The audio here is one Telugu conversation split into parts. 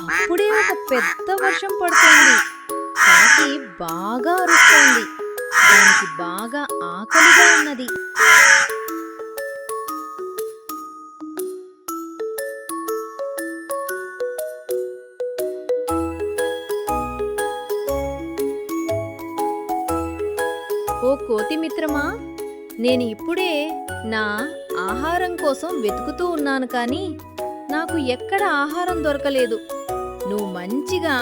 అప్పుడే ఒక పెద్ద వర్షం పడుతోంది. కాకి బాగా అరుస్తోంది. దానికి బాగా ఆకలిగా ఉన్నది. ఓ కోతి మిత్రమా, నేను ఇప్పుడే నా ఆహారం కోసం వెతుకుతూ ఉన్నాను, కానీ నాకు ఎక్కడ ఆహారం దొరకలేదు. నువ్వు మంచిగా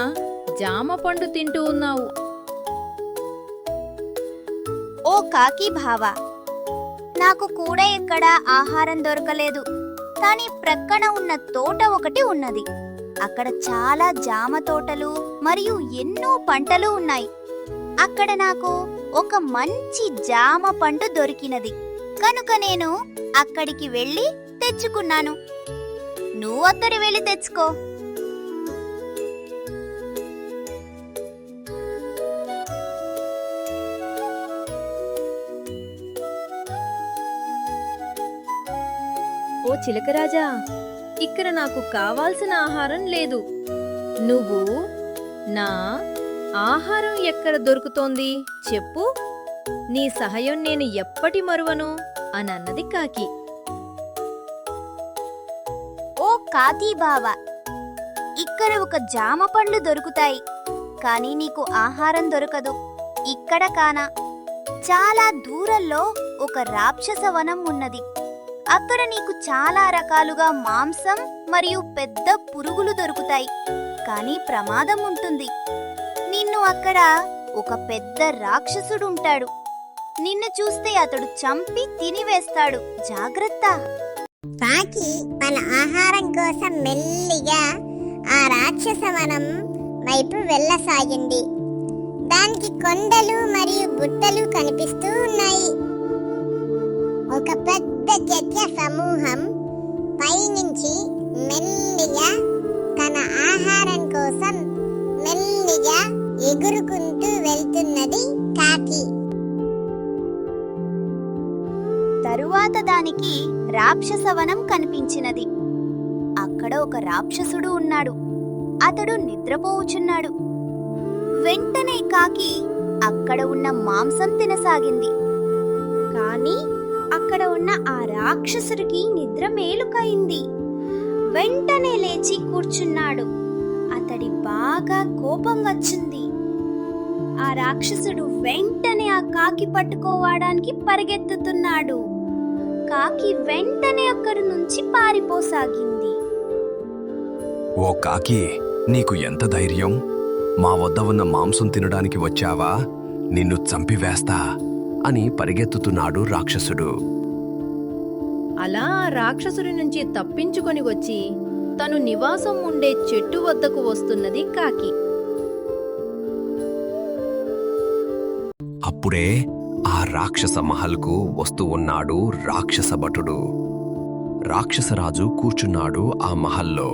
జామ పండు తింటూ ఉన్నావు. ఓ కాకి బావా, నాకు కూడా ఎక్కడ ఆహారం దొరకలేదు. కానీ ప్రక్కన ఉన్న తోట ఒకటి ఉన్నది. అక్కడ చాలా జామ తోటలు మరియు ఎన్నో పంటలు ఉన్నాయి. అక్కడ నాకు ఒక మంచి జామ పండు దొరికినది కనుక నేను అక్కడికి వెళ్ళి తెచ్చుకున్నాను. నువ్వు అక్కడి వెళ్ళి తెచ్చుకో. ఓ చిలకరాజా, ఇక్కడ నాకు కావాల్సిన ఆహారం లేదు. నువ్వు నా ఆహారం ఎక్కడ దొరుకుతోంది చెప్పు. నీ సహాయం నేను ఎప్పటి మరువను అని అన్నది కాకి. ఓ కాకి బావా, ఇక్కడ ఒక జామ పండ్లు దొరుకుతాయి, కానీ నీకు ఆహారం దొరకదు. ఇక్కడ కానా చాలా దూరంలో ఒక రాక్షస వనం ఉన్నది. అక్కడ నీకు చాలా రకాలుగా మాంసం మరియు పెద్ద పురుగులు దొరుకుతాయి, కానీ ప్రమాదం ఉంటుంది. నిన్ను అక్కడ ఒక పెద్ద రాక్షసుడుంటాడు. నిన్ను చూస్తే అతడు చంపి తినివేస్తాడు. జాగ్రత్త. కాకి తన ఆహారం కోసం మెల్లిగా ఆ రాక్షస వనం వైపు వెళ్ళసాగింది. దానికి కొండలు మరియు గుట్టలు కనిపిస్తూ ఉన్నాయి. ఒక పెద్ద చెట్ల సమూహం పైనుంచి మెల్లిగా తన ఆహారం కోసం మెల్లిగా ఎగురుకుంటూ వెళ్తున్నది కాకి. తరువాత దానికి రాక్షసవనం కనిపించినది. అక్కడ ఒక రాక్షసుడు ఉన్నాడు. అతడు నిద్రపోవుచున్నాడు. వెంటనే కాకి అక్కడ ఉన్న మాంసం తినసాగింది. కాని అక్కడ ఉన్న ఆ రాక్షసుడికి నిద్ర మేలుకైంది. వెంటనే లేచి కూర్చున్నాడు. అతడి బాగా కోపం వచ్చింది. ఆ రాక్షసుడు వెంటనే ఆ కాకి పట్టుకోవడానికి పరిగెత్తుతున్నాడు. కాకి వెంటనే అక్కడి నుంచి పారిపోసాగింది. ఓ కాకి, నీకు ఎంత ధైర్యం! మా వద్ద ఉన్న మాంసం తినడానికి వచ్చావా? నిన్ను చంపివేస్తా అని పరిగెత్తుతున్నాడు రాక్షసుడు. అలా ఆ రాక్షసుడి నుంచి తప్పించుకొని వచ్చి తను నివాసం ఉండే చెట్టు వద్దకు వస్తున్నది కాకి. అప్పుడే ఆ రాక్షస మహల్కు వస్తూ ఉన్నాడు రాక్షస భటుడు. రాక్షసరాజు కూర్చున్నాడు ఆ మహల్లో.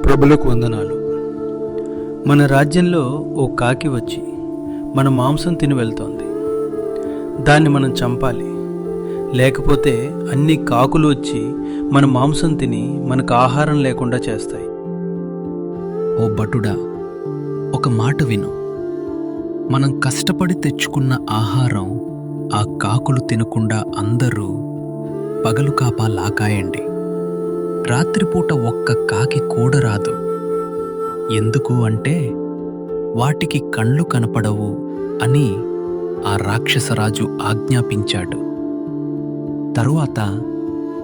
ప్రభులకు వందనాలు. మన రాజ్యంలో ఓ కాకి వచ్చి మన మాంసం తిని వెళ్తోంది. దాన్ని మనం చంపాలి, లేకపోతే అన్ని కాకులు వచ్చి మన మాంసం తిని మనకు ఆహారం లేకుండా చేస్తాయి. ఓ భటుడా, ఒక మాట విను. మనం కష్టపడి తెచ్చుకున్న ఆహారం ఆ కాకులు తినకుండా అందరూ పగలు కాపా లాకాయండి. రాత్రిపూట ఒక్క కాకి కూడా రాదు. ఎందుకు అంటే వాటికి కళ్ళు కనపడవు అని ఆ రాక్షసరాజు ఆజ్ఞాపించాడు. తరువాత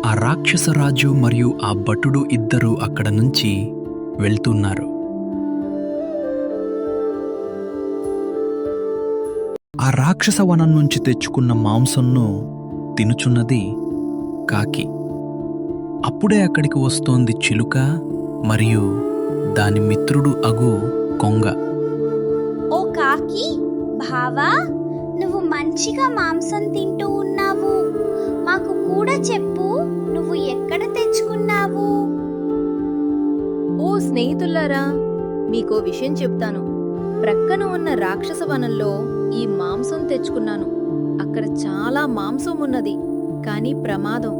ఆ రాక్షసరాజు మరియు ఆ భటుడు ఇద్దరూ అక్కడ నుంచి వెళ్తున్నారు. ఆ రాక్షస వనం నుంచి తెచ్చుకున్న మాంసంను తినుచున్నది కాకి. అప్పుడే అక్కడికి వస్తోంది చిలుక మరియు దాని మిత్రుడు అగు కొంగ. ఓ కాకి బావా, నువ్వు మంచిగా మాంసం తింటూ ఉన్నావు. మాకు కూడా చెప్పు, నువ్వు ఎక్కడ తెచ్చుకున్నావు? ఓ స్నేహితులారా, మీకో విషయం చెప్తాను. ప్రక్కన ఉన్న రాక్షస వనంలో ఈ మాంసం తెచ్చుకున్నాను. అక్కడ చాలా మాంసం ఉన్నది, కానీ ప్రమాదం.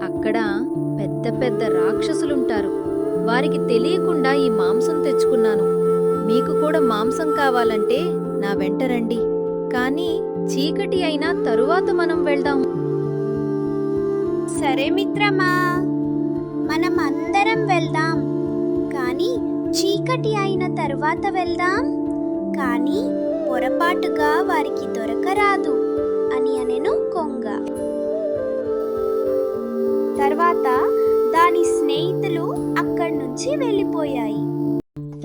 అక్కడ పెద్ద పెద్ద రాక్షసులుంటారు. వారికి తెలియకుండా ఈ మాంసం తెచ్చుకున్నాను. మీకు కూడా మాంసం కావాలంటే నా వెంట రండి. కానీ చీకటి అయినా తరువాత మనం వెళ్దాం. సరే మిత్రమా, మనం అందరం వెళ్దాం. కానీ చీకటి అయిన తరువాత వెళ్దాం. కానీ పొరపాటుగా వారికి దొరకరాదు అని అనెను కొంగ. తర్వాత దాని స్నేహితులు అక్కడి నుంచి వెళ్ళిపోయాయి.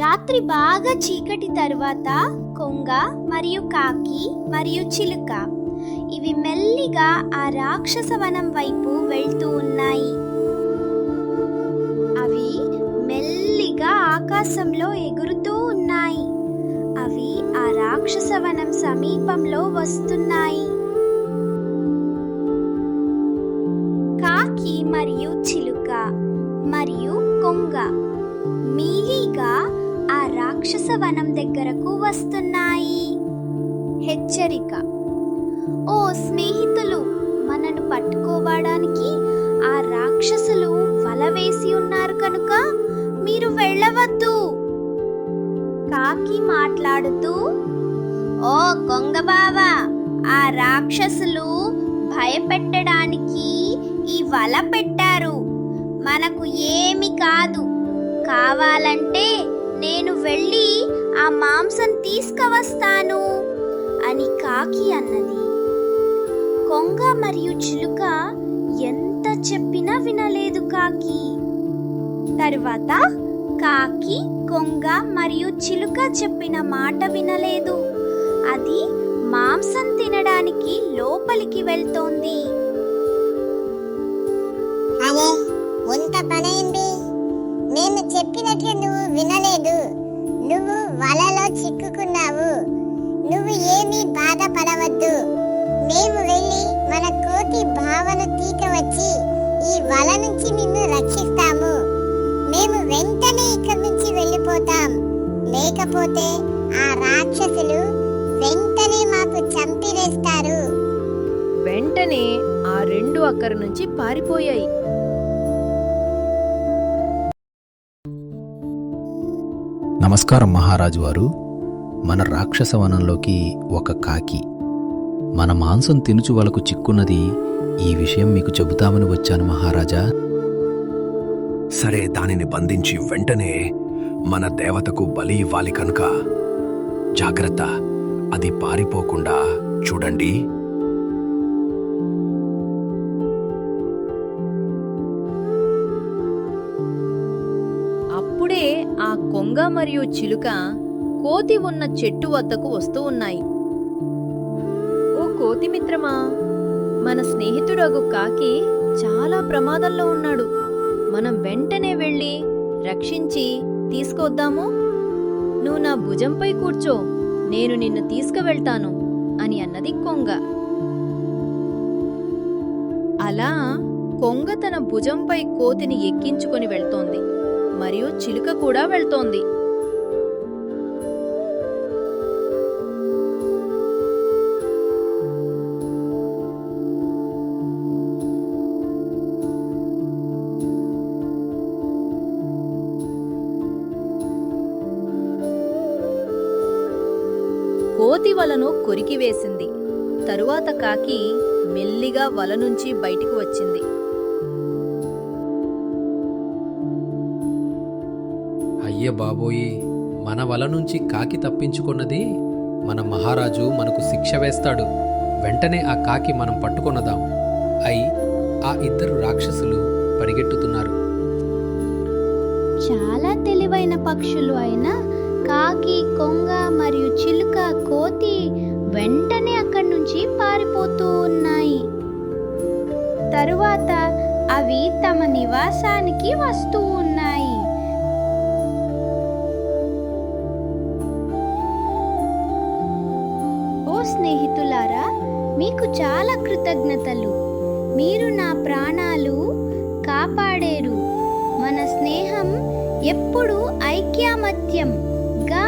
రాత్రి బాగా చీకటి తరువాత కొంగ మరియు కాకి మరియు చిలుక ఇవి మెల్లిగా ఆ రాక్షస వనం వైపు వెళ్తూ ఉన్నాయి. అవి మెల్లిగా ఆకాశంలో ఎగురుతూ ఉన్నాయి. అవి ఆ రాక్షస వనం సమీపంలో వస్తున్నాయి. కాకి మరియు చిలుక మరియు కొంగ మీలీగా ఆ రాక్షస వనం దగ్గరకు వస్తున్నాయి. హెచ్చరిక: ఓ స్నేహితులు, మనను పట్టుకోవడానికి ఆ రాక్షసులు వల వేసి ఉన్నారు కనుక మీరు వెళ్ళవద్దు. కాకి మాట్లాడుతూ: ఓ కొంగ బావా, ఆ రాక్షసులు భయపెట్టడానికి ఈ వల పెట్టారు. మనకు ఏమి కాదు. కావాలంటే నేను వెళ్ళి ఆ మాంసం తీసుకువస్తాను అని కాకి అన్నది. కొంగ మరియు చిలుక ఎంత చెప్పినా వినలేదు కాకి. తరువాత కాకి, కొంగ మరియు చిలుక చెప్పిన మాట వినలేదు. అది మాంసం తినడానికి లోపలికి వెళ్తోంది. అరే, ఎంత పనైంది. నేను చెప్పినట్లు నువ్వు వినలేదు. నువ్వు వలలో చిక్కుకున్నావు. నువ్వు ఏమీ బాధపడవద్దు. మేము వెళ్ళి మన కోతి భావన తీసుకువచ్చి ఈ వల నుంచి నిన్ను రక్షిస్తాము. మేము వెంటనే ఇక్కడి నుంచి వెళ్ళిపోతాం. లేకపోతే ఆ రాక్షసులు వెంటనే మాకు చంపివేస్తారు. వెంటనే ఆ రెండు అక్కడి నుంచి పారిపోయాయి. నమస్కారం మహారాజు వారు. మన రాక్షస వనంలోకి ఒక కాకి మన మాంసం తినుచు వలకు చిక్కున్నది. ఈ విషయం మీకు చెబుతామని వచ్చాను మహారాజా. సరే, దానిని బంధించి వెంటనే మన దేవతకు బలి ఇవ్వాలి కనుక జాగ్రత్త, అది పారిపోకుండా చూడండి. అప్పుడే ఆ కొంగ మరియు చిలుక కోతి ఉన్న చెట్టు వద్దకు వస్తూ ఉన్నాయి. ఓ కోతి మిత్రమా, మన స్నేహితుడగు కాకి చాలా ప్రమాదంలో ఉన్నాడు. మనం వెంటనే వెళ్ళి రక్షించి తీసుకొద్దాము. నువ్వు నా భుజంపై కూర్చో, నేను నిన్ను తీసుకువెళ్తాను అని అన్నది కొంగ. అలా కొంగ తన భుజంపై కోతిని ఎక్కించుకొని వెళ్తోంది. మరియు చిలుక కూడా వెళ్తోంది. కోతి వలను కొరికివేసింది. తరువాత కాకి మెల్లిగా వల నుంచి బయటికి వచ్చింది. అయ్య బాబోయి, మన వల నుంచి కాకి తప్పించుకున్నది. మన మహారాజు మనకు శిక్ష వేస్తాడు. వెంటనే ఆ కాకి మనం పట్టుకొనదాం. ఆ ఇద్దరు రాక్షసులు పరిగెట్టుతున్నారు. చాలా తెలివైన పక్షులు అయిన కాకి, కొంగ మరియు చిలుక, కోతి వెంటనే అక్కడి నుంచి పారిపోతూ ఉన్నాయి. తరువాత అవి తమ నివాసానికి వస్తూ ఉన్నాయి. ఓ స్నేహితులారా, మీకు చాలా కృతజ్ఞతలు. మీరు నా ప్రాణాలు కాపాడేరు. మన స్నేహం ఎప్పుడూ ఐక్యమత్యంగా